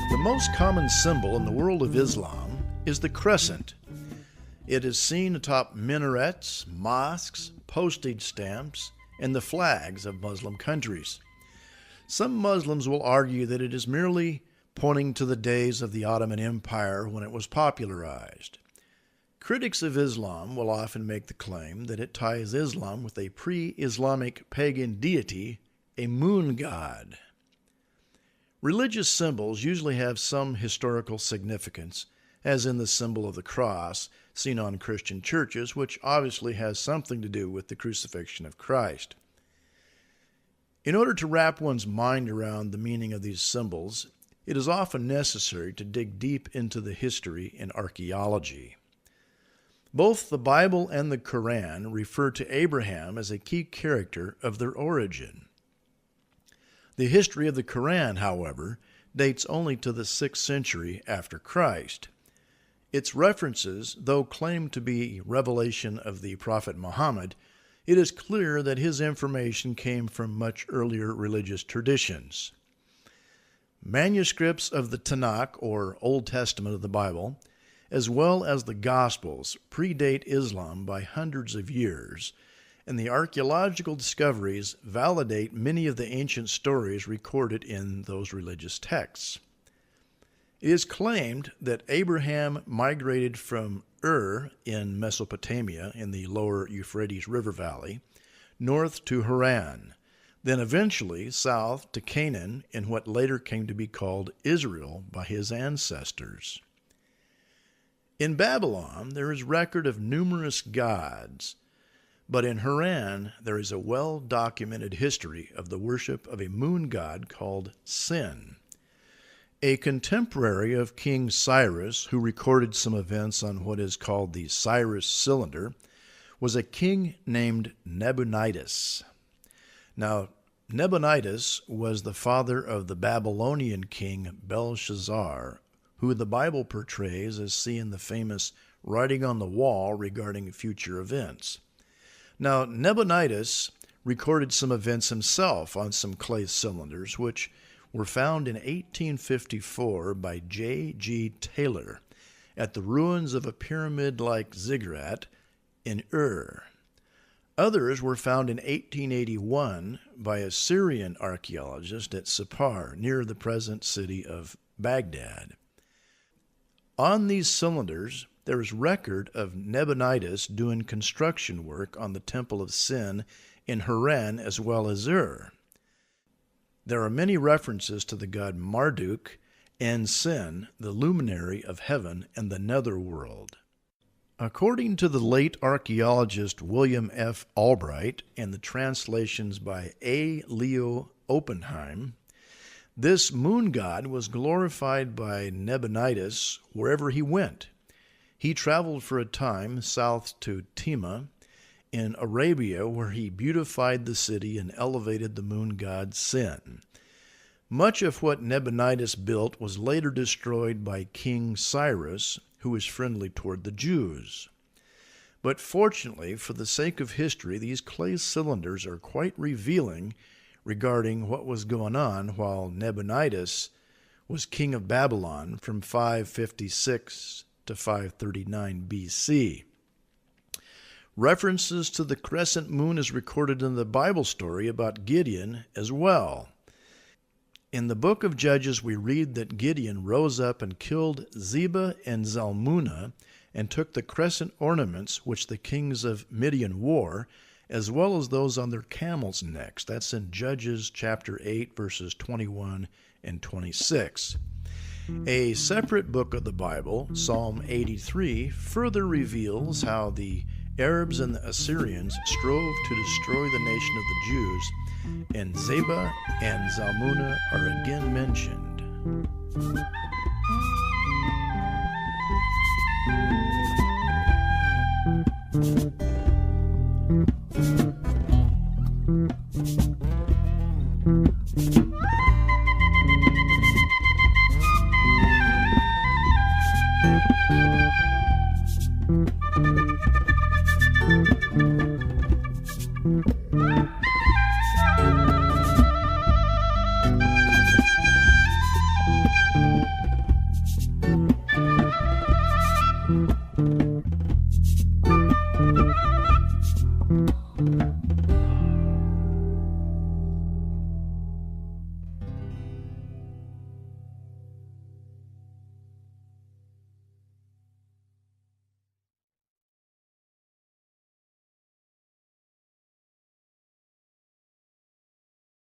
The most common symbol in the world of Islam is the crescent. It is seen atop minarets, mosques, postage stamps, and the flags of Muslim countries. Some Muslims will argue that it is merely pointing to the days of the Ottoman Empire when it was popularized. Critics of Islam will often make the claim that it ties Islam with a pre-Islamic pagan deity, a moon god. Religious symbols usually have some historical significance, as in the symbol of the cross seen on Christian churches, which obviously has something to do with the crucifixion of Christ. In order to wrap one's mind around the meaning of these symbols, it is often necessary to dig deep into the history and archaeology. Both the Bible and the Quran refer to Abraham as a key character of their origin. The history of the Quran, however, dates only to the 6th century after Christ. Its references, though claimed to be revelation of the Prophet Muhammad, it is clear that his information came from much earlier religious traditions. Manuscripts of the Tanakh, or Old Testament of the Bible, as well as the Gospels, predate Islam by hundreds of years, and the archaeological discoveries validate many of the ancient stories recorded in those religious texts. It is claimed that Abraham migrated from Ur in Mesopotamia in the lower Euphrates River Valley, north to Haran, then eventually south to Canaan in what later came to be called Israel by his ancestors. In Babylon, there is record of numerous gods, but in Haran there is a well-documented history of the worship of a moon god called Sin. A contemporary of King Cyrus, who recorded some events on what is called the Cyrus Cylinder, was a king named Nabonidus. Now, Nabonidus was the father of the Babylonian king Belshazzar, who the Bible portrays as seeing the famous writing on the wall regarding future events. Now, Nabonidus recorded some events himself on some clay cylinders, which were found in 1854 by J.G. Taylor at the ruins of a pyramid-like ziggurat in Ur. Others were found in 1881 by a Syrian archaeologist at Sippar, near the present city of Baghdad. On these cylinders, there is record of Nabonidus doing construction work on the Temple of Sin in Haran as well as Ur. There are many references to the god Marduk and Sin, the luminary of heaven and the netherworld. According to the late archaeologist William F. Albright and the translations by A. Leo Oppenheim, this moon god was glorified by Nabonidus wherever he went. He traveled for a time south to Tema in Arabia, where he beautified the city and elevated the moon god Sin. Much of what Nabonidus built was later destroyed by King Cyrus, who was friendly toward the Jews. But fortunately, for the sake of history, these clay cylinders are quite revealing regarding what was going on while Nabonidus was king of Babylon from 556 to 539 B.C. References to the crescent moon is recorded in the Bible story about Gideon as well. In the book of Judges, we read that Gideon rose up and killed Zebah and Zalmunna and took the crescent ornaments which the kings of Midian wore, as well as those on their camels' necks. That's in Judges chapter 8, verses 21 and 26. A separate book of the Bible, Psalm 83, further reveals how the Arabs and the Assyrians strove to destroy the nation of the Jews, and Zebah and Zalmunna are again mentioned.